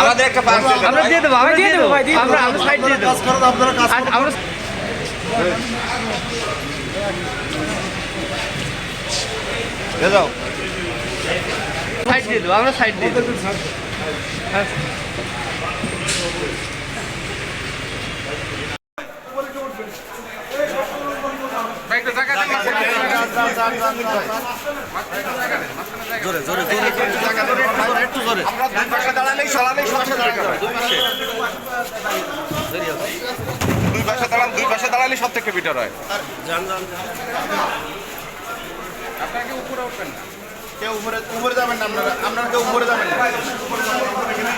আমাদের একটা আমরা দিয়ে দেবো, আমরা দিয়ে দেবো, আমরা সাইড দিয়ে দেবো, আপনারা কাজ করুন, আমরা দিয়ে দাও, সাইড দিয়ে দেবো, আমরা সাইড দিয়ে দেবো। জোরে জোরে জোরে একটু জোরে, আমরা দুই পাশে দাঁড়ালেই সরালেই পাশে দাঁড়াতে হবে, দুই পাশে দাঁড়ালেই সব থেকে বেটার হয়। আপনারা কেউ উপরে উঠবেন না, কেউ উপরে যাবেন না, আপনারা কেউ উপরে যাবেন না, কেউ উপরে যাবেন না।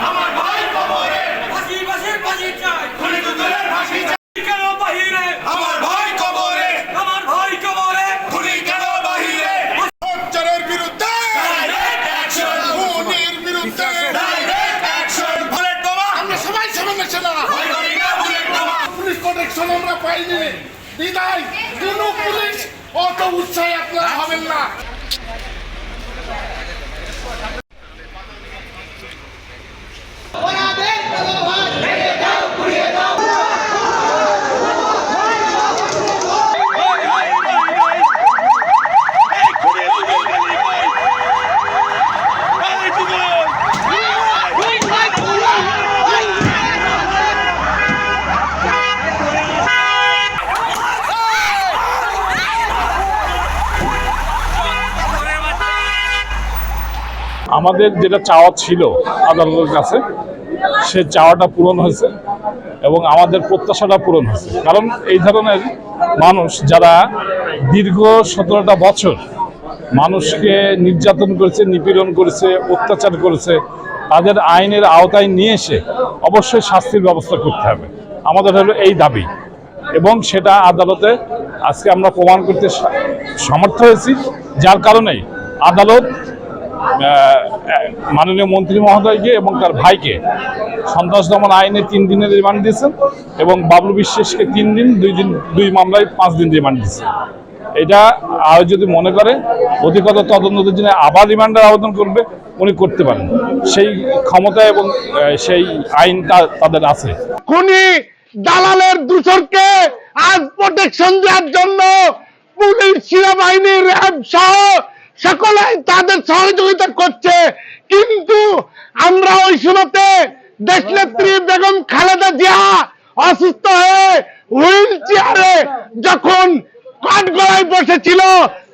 আমার ভাই কবরে ফাঁসি বাসের ফাঁসি চাই, খুনি দুদলের ফাঁসি চাই, কেন বাহিরে আমার ভাই কবরে, আমার ভাই কবরে, খুনি কেন বাহিরে, অত্যাচারের বিরুদ্ধে ডাইরেক্ট অ্যাকশন, খুনির বিরুদ্ধে ডাইরেক্ট অ্যাকশন, বুলেট বোমা আমরা সবাই সামনে ছিল, ভয় করি না বুলেট বোমা, পুলিশ প্রোটেকশন আমরা পাইনি, বিদায় কোন পুলিশ অত উৎসাহী আপনারা হবেন না। আমাদের যেটা চাওয়া ছিল আদালতের কাছে, সে চাওয়াটা পূরণ হয়েছে এবং আমাদের প্রত্যাশাটা পূরণ হয়েছে। কারণ এই ধরনের মানুষ যারা দীর্ঘ 17টা বছর মানুষকে নির্যাতন করেছে, নিপীড়ন করেছে, অত্যাচার করেছে, তাদের আইনের আওতায় নিয়ে এসে অবশ্যই শাস্তির ব্যবস্থা করতে হবে, আমাদের হলো এই দাবি। এবং সেটা আদালতে আজকে আমরা প্রমাণ করতে সমর্থ হয়েছি, যার কারণেই আদালত মাননীয় মন্ত্রী মহোদয়কে এবং তার ভাইকে সন্ত্রাস দমন আইনে 3 দিনের রিমান্ড দিয়েছেন এবং বাবলু বিশ্বাসকে 3 দিন, 2 মামলায় 5 দিন রিমান্ড দিয়েছেন। এটা আর যদি মনে করে অধিকতর তদন্তের জন্য আবার রিমান্ডের আবেদন করবে, উনি করতে পারেন, সেই ক্ষমতা এবং সেই আইনটা তাদের আছে। খুনি দালালের দূষরকে আজ প্রোটেকশন দেওয়ার জন্য পুলিশ, সেনাবাহিনী, র্যাব সহ সকলেই তাদের সহযোগিতা করছে, কিন্তু আমরা ওই সময়তে দেশনেত্রী বেগম খালেদা জিয়া অসুস্থ হয়ে হুইল চেয়ারে যখন কাঠগড়ায় বসেছিল,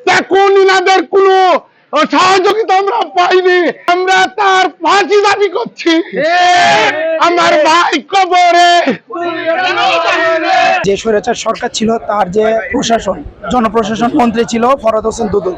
তখন ইনাদের কোনো সহযোগিতা আমরা পাইনি। আমরা তার ফাঁসি দাবি করছি, আমার ভাই কবরে। যে স্বৈরাচার সরকার ছিল, তার যে প্রশাসন, জনপ্রশাসন মন্ত্রী ছিল ফরহাদ হোসেন দুদুল,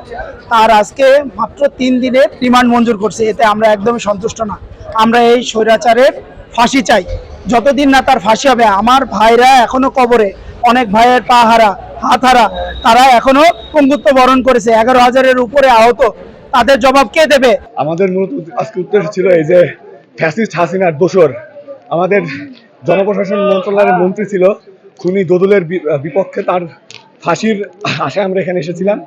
তার আজকে মাত্র 3 দিনের রিমান্ড মঞ্জুর করছে। এতে আমরা একদমই সন্তুষ্ট না। আমরা এই স্বৈরাচারের ফাঁসি চাই, যতদিন না তার ফাঁসি হবে। আমার ভাইরা এখনো কবরে, অনেক ভাইয়ের পা হারা, হাত হারা, তারা এখনো পঙ্গুত্ব বরণ করেছে, 11,000-এর উপরে আহত। তাদের জবাব কে দেবে? আমাদের মূলত আজকে উদ্দেশ্য ছিল এই যে ফ্যাসিস্ট হাসিনার দোসর আমাদের জনপ্রশাসন মন্ত্রণালয়ের মন্ত্রী ছিল, খুনি দুদুলের বিপক্ষে তার ফাঁসির আশায় আমরা এখানে এসেছিলাম।